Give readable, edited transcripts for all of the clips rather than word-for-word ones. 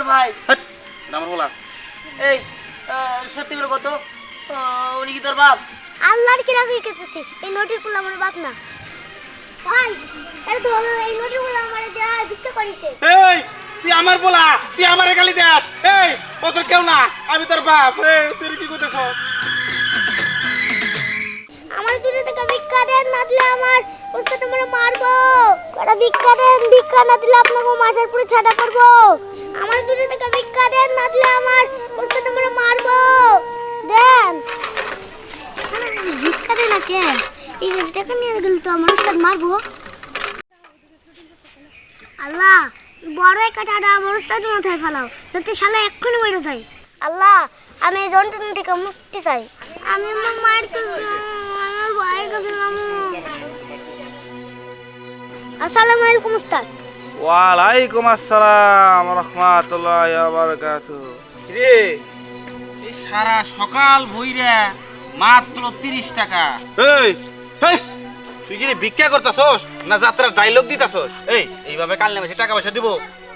ভাই আমার বলা এই সত্যি করে কত উনি কি তোর বাপ? আল্লাহর কি রাখি কেতেছে এই নোটির পুলা আমার বাপ না ভাই এই তো এই নোটির পুলা আমারে দেয়া ভিক্ষা করিছে। এই তুই আমার বলা তুই আমারে গালি দেস এই ও তোর কেউ না আমি তোর বাপ তুই কি করতেছ আমার দূরে থেকে ভিক্ষা দেন না দিলে আমার ওস্তাদ আমারে মারবো বড় ভিক্ষা দেন ভিক্ষা না দিলে আপনাকে মাথার পুরো ছাড়া করব আমার দূরে থেকে ভিক্ষা দেন না দিলে আমার ওস্তাদ আমারে মারবো দেন শালা ভিক্ষা দেন না কে এই টাকা নিয়ে গেল তো আমার ওস্তাদ মারবো আল্লাহ বড় একটা টাকা আমার ওস্তাদ মাথায় ফেলাও যাতে শালা এক্ষুনি মরে যায় আল্লাহ আমি এই যন্ত্রণা থেকে মুক্তি চাই আমি আমার মায়ের কাছে আমার ভাইয়ের কাছে আসসালামু আলাইকুম উস্তাদ। ওয়ালাইকুম আসসালাম রাহমাতুল্লাহি ওয়া বারাকাতুহু রে এই সারা সকাল বইরা মাত্র 30 টাকা এই এই তুই কি ভিক্ষা করতাছস না যাত্রার ডায়লগ দিতাছস এইভাবে কাল নামে টাকা পয়সা দিব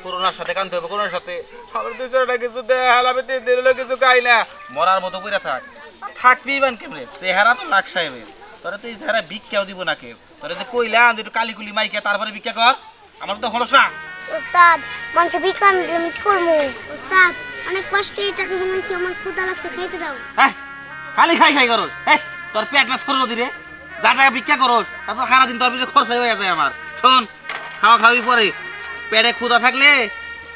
করোনার সাথে কানতে হবে করোনার সাথে আমার 200 টাকা কিছু দে হালাবে দিলে কিছু খাই না মরার মতো কইরা থাকবি বান কেমনে চেহারা তো লাখ সাহেবের তোরা তুই চেহারা ভিক্ষাও দিব না কেউ তোরা যে কইলাম যে একটু কালিকুলি মাইকে তারপরে ভিক্ষা কর আমার তো হলস না উস্তাদ মানুষ ভিক্ষা না দিলে আমি কি করবো উস্তাদ অনেক কষ্টে এই টাকা জমাইছি আমার ক্ষুধা লাগছে খাইতে দাও হ্যাঁ খালি খাই করস তোর পেট নাশ করো দিরে যা টাকা ভিক্ষা করস তা তো সারাদিন তোর পিছনে খরচ হয়ে যায় আমার শোন খাওয়া খাওয়াই পরে পেটে ক্ষুধা থাকলে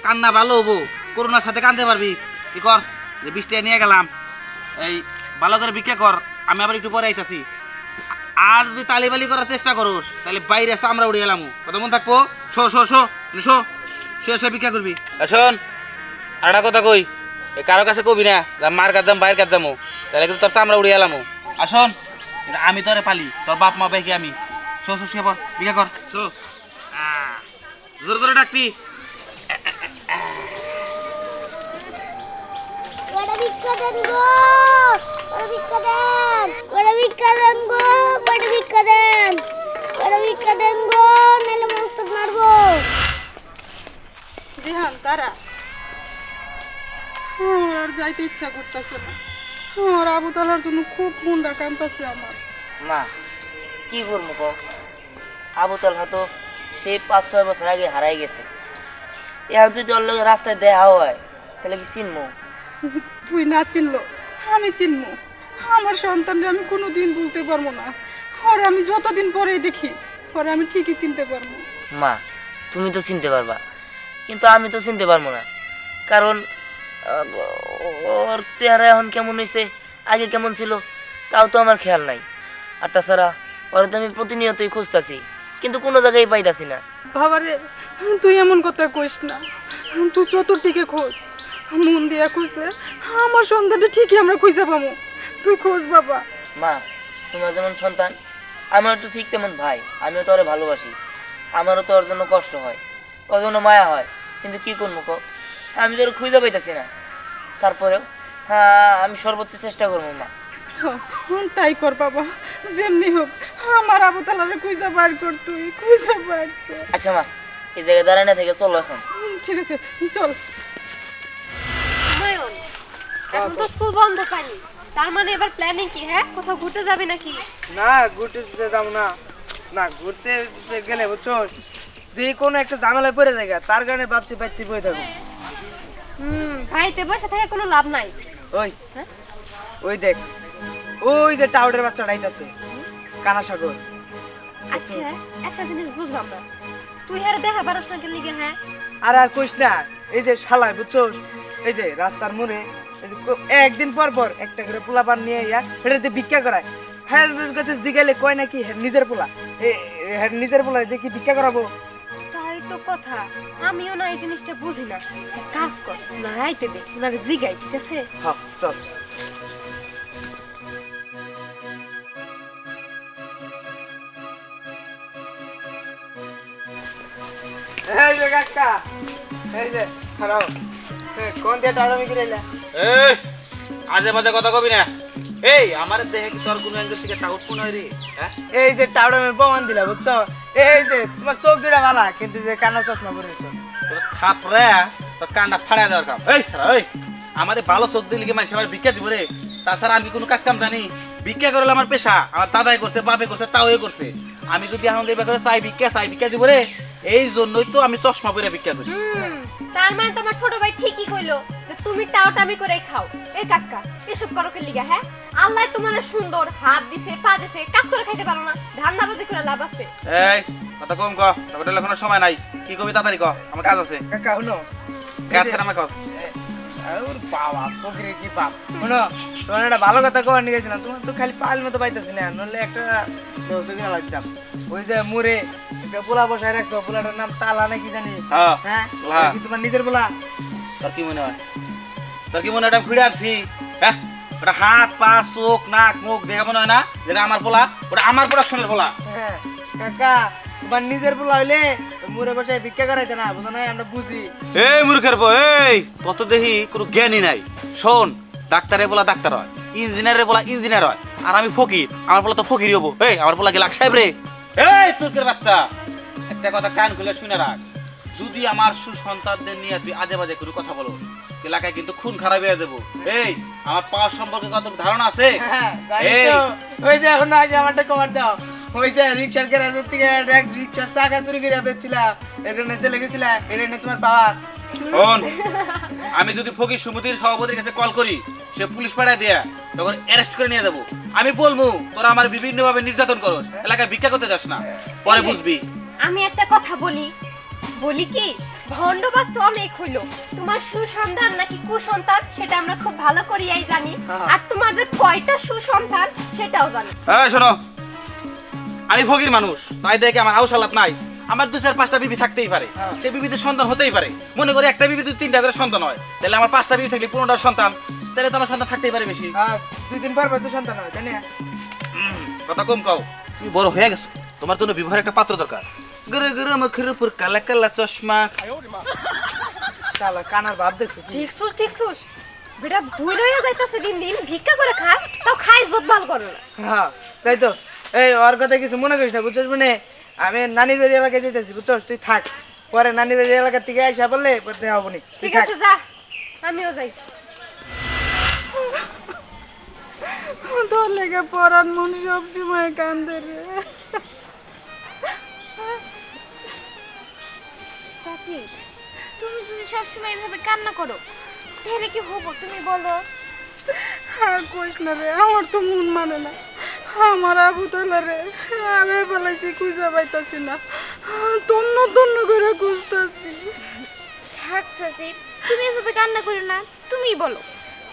কান্না ভালো হবো করোনার সাথে কানতে পারবি কি কর যে 20 টাকা নিয়ে গেলাম এই ভালো করে ভিক্ষা কর আমি আবার একটু পরে আইতাছি আর যদি তালিবালি করার চেষ্টা করস তাহলে বাইরে এসে আমরা উড়ে গেলাম কথা মন থাকবো শো শো শো শো সে ভিক্ষা করবি শোন আর একটা কথা কই কারো কাছে কবি না মার কাজ যাম বাইরের কাজ যাবো তাহলে কিন্তু তোর আমরা উড়ে গেলাম আসুন আমি তোরে পালি তোর বাপ মা পাই কি আমি শো শো শুয়ে পর ভিক্ষা কর শো জোর করে ডাকবি বড় ভিক্ষা দেন গো বড় ভিক্ষা দেন বড় ভিক্ষা দেন গো বড় ভিক্ষা দেন বড় ভিক্ষা দেন গো নালে মস্ত মারবো রেহান তারা আর যাইতে ইচ্ছা করতেছে না আমার আবু তালার জন্য খুব মুন্ডা কাঁদতেছে আমার মা কি করবো কো আবু তালহা তো সেই 5-6 বছর আগে হারাই গেছে এখন যদি ওর লগে রাস্তায় দেখা হয় তাহলে কি চিনবো? তুই না চিনলো আমি চিনবো আমার সন্তানকে আমি কোনোদিন বলতে পারবো না আর আমি যতদিন পরেই দেখি পরে আমি ঠিকই চিনতে পারবো। মা তুমি তো চিনতে পারবা কিন্তু আমি তো চিনতে পারবো না কারণ ওর চেহারা এখন কেমন হয়েছে আগে কেমন ছিল তাও তো আমার খেয়াল নাই আর তাছাড়া ওরা তো আমি প্রতিনিয়তই খুঁজতেছি কিন্তু কোনো জায়গায় পাইতাছি না। বাবারে তুই এমন কথা কইস না তুই চতুর্দিকে খোঁজ মন দিয়া খুঁজলে আমার সন্তানটা ঠিকই আমরা খুঁজে পাবো তুই খোঁজ বাবা। মা তোমার যেমন সন্তান আমার তো ঠিক তেমন ভাই আমিও তো ওরে ভালোবাসি আমারও তো ওর জন্য কষ্ট হয় ওর জন্য মায়া হয় কিন্তু কি করবো কো আমি তো ওর খুঁজে পাইতেছি না তারপরেও হ্যাঁ আমি সর্বোচ্চ চেষ্টা করবো মা। তাই কর বাবা যেমনি হোক আমার আবু তালারে খুঁজে বার কর তুই খুঁজে বার কর। আচ্ছা মা এই জায়গায় দাঁড়ায় না থেকে চলো এখন। ঠিক আছে চল। এখন তো স্কুল বন্ধ পাইনি তার মানে এবার প্ল্যানিং কি হ্যাঁ কোথাও ঘুরতে যাবে নাকি? না ঘুরতে যাব না না ঘুরতে গেলে বুঝছো যে কোনো একটা ঝামেলায় পড়ে যায় তার কারণে ভাবছি বাইতে বই থাকো। বাড়িতে বসে থেকে কোনো লাভ নাই। ওই ওই দেখ ওই যে টাউডের বাচ্চাটা আইতাছে কানা সাগর। আচ্ছা একটা জিনিস বুঝলাম না তুই হারে দেখা পারছ না লিগে হ্যাঁ আর কইস না এই যে শালায় বুঝছো এই যে রাস্তার মোড়ে একদিন পর পর একটা করে পোলা পান নিয়ে সেটাতে ভিক্ষা করায় হ্যাঁ কাছে জিগাইলে কয় নাকি নিজের পোলা নিজের পোলা দেখি ভিক্ষা করাবো। তাই তো কথা আমিও না এই জিনিসটা বুঝি না কাজ কর না রাইতে দে ওনার জিগাই ঠিক আছে। হ্যাঁ চল। এই যে কাকা এই যে খারাপ কোন দিয়ে টাড়ো মিগিরাইলা এই আজে বাজে কথা কবি না এই আমার দেহে কি তোর কোন অ্যাঙ্গেল থেকে টাউট কোন হয় রে হ্যাঁ এই যে টাড়ো আমি প্রমাণ দিলা বুঝছো এই যে তোমার চোখ দুটা ভালো কিন্তু যে কানা চশমা পরেছো তোর থাপড়া তোর কানটা ফাড়া দেওয়ার কাম। এই সারা ওই আমাদের ভালো চোখ দিলে কি মানুষ আমার ভিক্ষা দিব রে? তাছাড়া আমি কি কোনো কাজ কাম জানি? ভিক্ষা করলে আমার পেশা, আমার দাদাই করছে, বাপে করছে, তাও এ করছে। আমি যদি এখন এই ব্যাপারে চাই ভিক্ষা দিব রে, এই জন্যই তো আমি চশমা পরে ভিক্ষা করি। তার মানে তোমার ছোট ভাই ঠিকই কইলো যে তুমি টাওটামি করে খাও। এই কাকা এসব করো কে লিগা? হ্যাঁ, আল্লাহ তোমার সুন্দর হাত দিছে, পা দিছে, কাজ করে খাইতে পারো না, ধান্দাবাজি করে লাভ আছে? এই কথা কম ক, তারপরে এখন সময় নাই। কি কবি তাড়াতাড়ি ক, আমার কাজ আছে। কাকা শুনো, কাজ করে আমাকে ওর বাবা ফকিরে কি বাপ। শুনো, তোমার একটা ভালো কথা কবার নিয়ে গেছিলাম, তোমার তো খালি পাল মতো পাইতেছি না, নইলে একটা ব্যবস্থা করে লাগতাম। ওই যে মুরে একটা পোলা বসায় রাখছো, পোলাটার নাম তালা নাকি জানি। হ্যাঁ হ্যাঁ, হ্যাঁ। কি তোমার নিজের পোলা? তোর কি মনে হয়? তোর কি মনে হয় আমি ঘুরে আছি? হ্যাঁ, ওটা হাত পা চোখ নাক মুখ দেখে মনে হয় না যেটা আমার পোলা? ওটা আমার প্রোডাকশনের পোলা। হ্যাঁ কাকা, তোমার নিজের পোলা হইলে মুরে বসায় ভিক্ষা করাইতে না, বুঝো না? আমরা বুঝি। এই মূর্খের বউ, এই কত দেখি কোনো জ্ঞানই নাই। শোন, ডাক্তারে বলা ডাক্তার হয়, ইঞ্জিনিয়ারে বলা ইঞ্জিনিয়ার হয়, আর আমি ফকির, আমার বলা তো ফকিরই হবো। এই আমার বলা কি লাখ সাহেব রে? এই তুর্কের বাচ্চা, একটা কথা কান খুলে শুনে রাখ, যদি আমার সুসন্তানদের নিয়ে তুই আজে বাজে কোনো কথা বলো, এলাকায় কিন্তু খুন খারাপ হয়ে যাবো। এই আমার পাওয়ার সম্পর্কে কত ধারণা আছে? হ্যাঁ, জানি এই তো। ওই যে এখন আগে আমারটা কমার দাও, ওই যে রিক্সার গ্যারেজের থেকে এক রিক্সার চাকা চুরি করে বেচছিলা, এখানে চলে গেছিলা, এখানে তোমার পাওয়ার। শোন, আমি যদি ফকির সমিতির সভাপতির কাছে কল করি, সে পুলিশ পাঠায় দেয়া, তখন অ্যারেস্ট করে নিয়ে যাবো। আমি বলবো তোরা আমার বিভিন্ন ভাবে নির্যাতন করস, এলাকায় ভিক্ষা করতে যাস না, পরে বুঝবি। আমি একটা কথা বলি কি, ভণ্ডবাস তো অনেক হইলো, তোমার সুসন্তান নাকি কুসন্তান সেটা আমরা খুব ভালো করিয়াই জানি, আর তোমার যে কয়টা সুসন্তান সেটাও জানি। হ্যাঁ শোনো, আমি ফকির মানুষ, তাই দেখে আমার আউসালাত নাই। আমার 2-4-5টা বিবি থাকতেই পারে, সেই বিবিতে সন্তান হতেই পারে। মনে করি একটা বিবিতে 3টা করে সন্তান হয়, তাহলে আমার 5টা বিবি থাকলে 15টা সন্তান, তাহলে তো আমার সন্তান থাকতেই পারে বেশি। 2 দিন পর তো সন্তান হয়, জানি? কথা কম কও, তুমি বড় হয়ে গেছো, তোমার জন্য বিবাহের একটা পাত্র দরকার। গরে গরে মুখের উপর কালা কালা চশমা। শালা কানার ভাব দেখছো কি? দেখছুস বেটা বুই রইয়া যাইতাছে দিন দিন, ভিক্ষা করে খা, তাও খাইস বোধ ভালো করো না। হ্যাঁ তাই তো। এই ওর কথা কিছু মনে করিস না, বুঝছিস? মানে আমি নানি বাড়ি এলাকায় যেতেছি, বুঝছস? তুই থাক, পরে নানি বাড়ি এলাকার থেকে আইসা বললে পরে হবো নি। ঠিক আছে যা, আমিও যাই। তোর লেগে পরান মন সব সময় কান্দে রে। চাচি, তুমি যদি সবসময় এভাবে কান্না করো তাহলে কি হবো তুমি বলো? আর কইস না রে, আমার তো মন মানে না। আমার আবু তালা রে আমি বলাইছি, খুঁজে পাইতাছি না, তন্ন তন্ন করে খুঁজতাছি। থাক চাচি, তুমি এভাবে কান্না করো না, তুমিই বলো।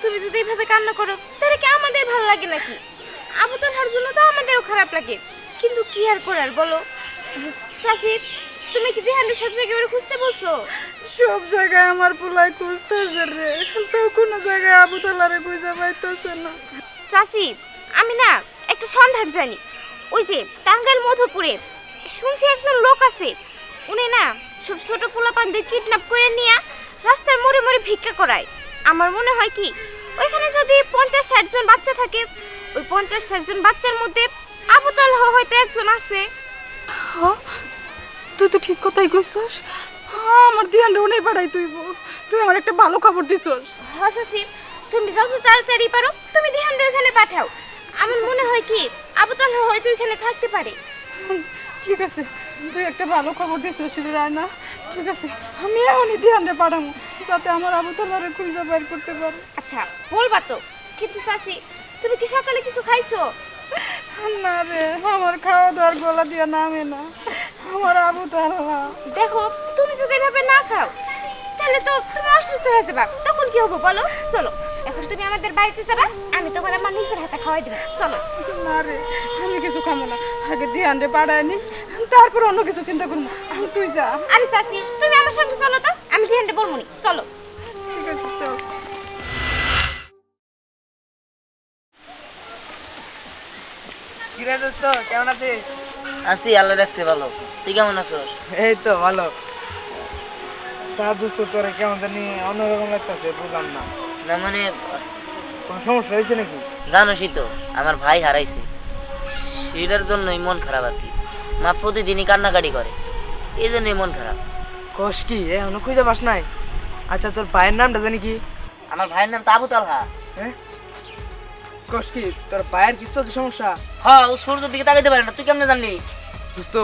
তুমি যদি এভাবে কান্না করো তাহলে কি আমাদের ভালো লাগে নাকি? আবু তালহার জন্য তো আমাদেরও খারাপ লাগে, কিন্তু কি আর করার বলো? চাচি, তুমি কি দিহানের সাথে একেবারে খুঁজতে বলছো? সব জায়গায় আমার পোলাই খুঁজতেছে রে, তো কোনো জায়গায় আবু তালারে খুঁজে পাইতেছে না। চাচি, আমি না একটা সন্ধান জানি। ওই যে টাঙ্গাইল মধুপুরে শুনছি একজন লোক আছে, উনি না সব ছোট পোলাপানদের কিডন্যাপ করে নিয়ে রাস্তার মোড়ে মোড়ে ভিক্ষা করায়। আমার মনে হয় কি ওইখানে যদি 50-60 জন বাচ্চা থাকে, ওই 50-60 জন বাচ্চার মধ্যে আবু তালহা হয়তো একজন আছে। হ্যাঁ, তুই তো ঠিক কথাই কইছস। আমার ধ্যান উনি পাঠাই তুই আমার একটা ভালো খবর দিছস। হ্যাঁ চাচি, তুমি যত তাড়াতাড়ি পারো তুমি দিহানরে ওখানে পাঠাও। আমার মনে হয় কি আবু তালহা হয়তো এখানে থাকতে পারে। ঠিক আছে, তুই একটা ভালো খবর দিছস রায়না। ঠিক আছে, আমি এখনই ধ্যানরে পাঠাবো, যাতে আমার আবু তালারে খুঁজে বের করতে পারে। আচ্ছা বলবা তো, কিন্তু চাচি তুমি কি সকালে কিছু খাইছো? না রে, আমার খাওয়া দাওয়ার গলা দিয়ে নামে না, আমার আবু তালা। দেখো, তুমি যদি এভাবে না খাও তাহলে তো তুমি অসুস্থ হয়ে যাবে, তখন কি হবে বলো? চলো এখন তুমি আমাদের বাড়িতে যাবে, আমি তোমার আমার নিজের হাতে খাওয়াই দেবো, চলো। না রে, আমি কিছু খাবো না, আগে ধ্যানরে পাঠায় নি, তারপর অন্য কিছু চিন্তা করবো। তুই যা। আরে চাচি, তুমি আমার সঙ্গে চলো তো, আমি ধ্যানটা বলবো নি, চলো। ঠিক আছে, চল। কি রে দোস্ত, কেমন আছিস? আছি, আল্লাহ রাখছে ভালো। তুই কেমন আছো? এই তো ভালো। তা দোস্ত, তোরে কেমন জানি অন্যরকম লাগতেছে, বুঝলাম না। না মানে কোনো সমস্যা হয়েছে নাকি? জানোসই তো আমার ভাই হারাইছে, সেটার জন্যই মন খারাপ আর কি। মা প্রতিদিনই কান্নাকাটি করে, এই জন্যই মন খারাপ। কস কি এখনো খুঁজে পাস নাই? আচ্ছা তোর ভাইয়ের নামটা জানি কি? আমার ভাইয়ের নাম তো আবু তালহা। হ্যাঁ কস কি তোর ভাইয়ের কিছু কি সমস্যা? হ্যাঁ, ও সূর্যের দিকে তাকাইতে পারে না, তুই কেমনে জানলি? দোস্ত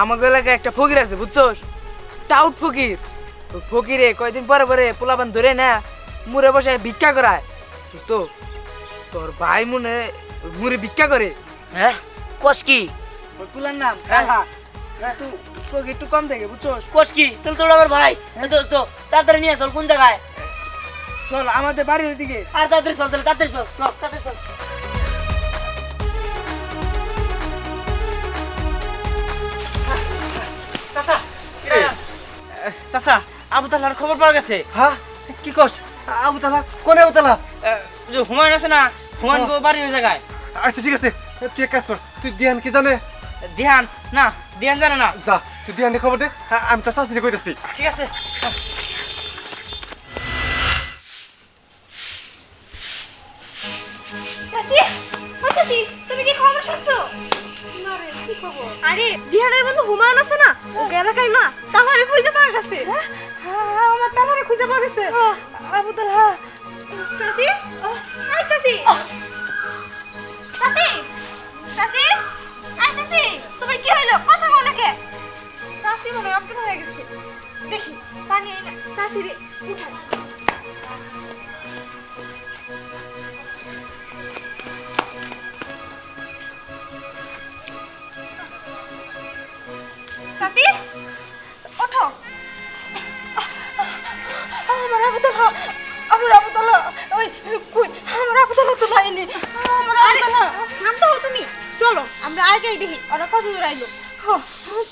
আমাদের এলাকায় একটা ফকির আছে বুঝছস, টাউট ফকির। ওই ফকিরে কয়দিন পরে পরে পোলাপান ধরে না মুড়ে বসে ভিক্ষা করায়। দোস্ত তোর ভাই মনে মুড়ে ভিক্ষা করে। হ্যাঁ, কস কি? ওই পুলার নাম কালহা। একটু চোখ একটু কম থাকে বুঝছস। কস কি? তাহলে তোর আমার ভাই। দোস্ত তাড়াতাড়ি নিয়ে চল, কোন জায়গায়? চল আমাদের বাড়ির ওইদিকে। আর তাড়াতাড়ি চল, তাহলে তাড়াতাড়ি চল, তাড়াতাড়ি চল। চাচা, আবু তালহার খবর পাওয়া গেছে। হ্যাঁ কি কস? আবু তালা কোনে আবু তালা? যে হুমায়ুন আছে না, হুমায়ুন বাড়ি ওই জায়গায়। আচ্ছা ঠিক আছে, তুই এক কাজ কর, তুই দিয়ান কি জানে? ধ্যান না, ধ্যান জানে না। যা তুই দিয়ানে খবর দে, আমি তোর শাস্তি কইতাছি। ঠিক আছে। চাচি, ও চাচি, তুমি কি খবর শুনছো? আরে দিহানের বন্ধু হুমায়ুন আছে না, ও এলাকায় না তালহারে খুঁজে পাওয়া গেছে। আমার তালহারে খুঁজে পাওয়া গেছে। আবু তালহা। চাচি, এই চাচি, চাচি, চাচি, এই চাচি, তোমার কি হইলো? কথা বলো না কে? চাচি মনে হয় অজ্ঞান হয়ে গেছে। দেখি পানি আইনা চাচি রে উঠাই। চাচি, ওঠো। আমার আবুতালা, আমার আবুতালা, ওই কই, আমার আবুতালা তো যায়নি। আমার আবুতালা। শান্ত হও তুমি, চলো আমরা আগেই দেখি ওরা কত দূর আইলো।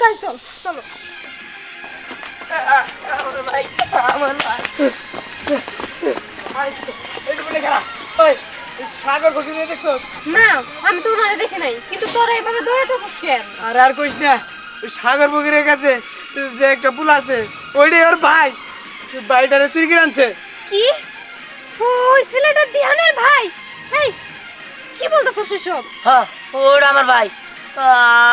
তাই চল, চলো। আমার ভাই, আমার ভাই। ওই সাগর ফকির দেখছো? না, আমি তো ওনারে দেখি নাই, কিন্তু তোরা এভাবে দৌড়ে তো কেন? আর আর কইস না, ওই সাগর ফকিরের কাছে যে একটা পুল আছে ওইটাই ওর ভাই। ভাইটারে চুরি করে আনছে। কি? ওই ছেলেটা দিহানের ভাই? এই কি বলতেছো সেসব? হ্যাঁ, ওটা আমার ভাই।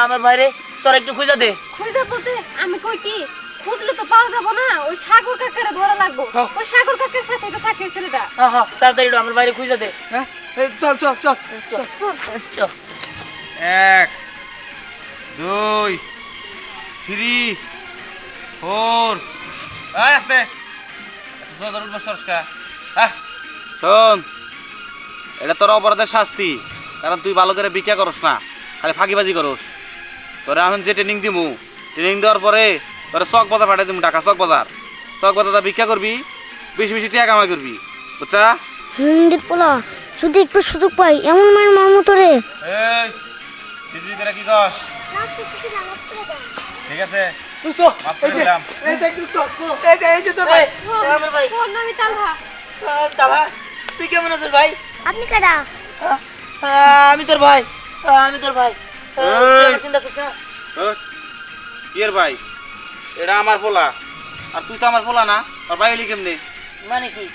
আমার ভাই রে, তোরা একটু খুঁজে দে। খুঁজে বলতে আমি কই কি, খুঁজলে তো পাওয়া যাবো না, ওই সাগর কাকারে ধরা লাগবো। ওই সাগর কাকার সাথে তো থাকে ওই ছেলেটা। হ্যাঁ হ্যাঁ, তাড়াতাড়ি একটু আমার বাইরে খুঁজে দে। হ্যাঁ চল চল চল। চল চল। 1 2 3 4 আস্তে জোরদার বসরস্কা। শোন, এটা তোর অপরাধের শাস্তি, কারণ তুই ভালো করে ভিক্ষা করস না, খালি ফাঁকিবাজি করস। তোরা এখন যে ট্রেনিং দিমু, ট্রেনিং দেওয়ার পরে তোরা চক বাজার পাঠাই দিমু, ঢাকা চক বাজার। চক বাজার ভিক্ষা করবি, বেশি বেশি টাকা কামাই করবি, বুঝছা? পোলা যদি একটু সুযোগ পাই এমন মায়ের মামু তোরে। এই দিদি করে কি কস? ঠিক আছে, দোস্ত মাফ করে দিলাম। এই দেখ দোস্ত, এই যে তোর ভাই। আমার ভাই। ওর নামই তালহা। তালা, তুই কেমন আছিস ভাই? আপনি কারা? আমি তোর ভাই, আমি তোর ভাই। তুই আমার চিন্তা করছিস না? কি এর ভাই? এটা আমার পোলা, আর তুই তো আমার পোলা না, আর ভাই হলি কেমনে? মানে কি?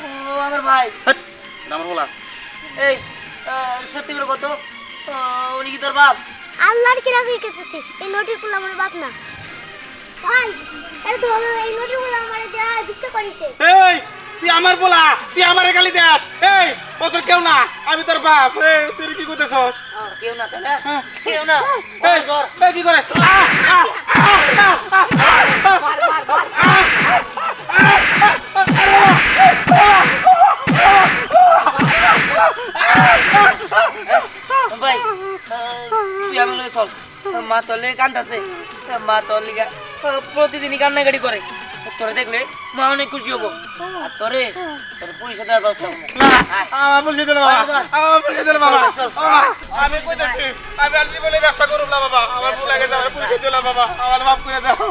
ও আমার ভাই। হাট, এটা আমার পোলা। এই সত্যি করে কত, উনি কি তোর বাপ? আল্লাহর কি রাখি কেতেছি, এই নোটির পোলা আমার বাপ না। ভাই এটা তো এই নোটির পোলা আমার যা ভিক্ষা করিছে। এই তুই আমার পোলা, তুই আমারে গালি দেস? এই ও তোর কেউ না, আমি তোর বাপ। এই তুই কি করতেছস? কেউ না, তাই না? কেউ না। এই এই কি করে? ভাই, তুই আমার লগে চল। মা তোর লেগে কান্দাছে, মা তোর লিগা প্রতিদিনই কান্নাকাটি করে। তোরে দেখলে মা অনেক খুশি হবো। আর তোরে পুলিশে দেওয়ার ব্যবস্থা করবো। আমার বুঝে দিল বাবা, আমার বুঝে দিল বাবা। আমি কইতাছি, আমি আর জীবনে ব্যবসা করব না বাবা, আমার ভুল লাগে যাবে, পুলিশে দিলাম বাবা, আমার মাফ করে দাও।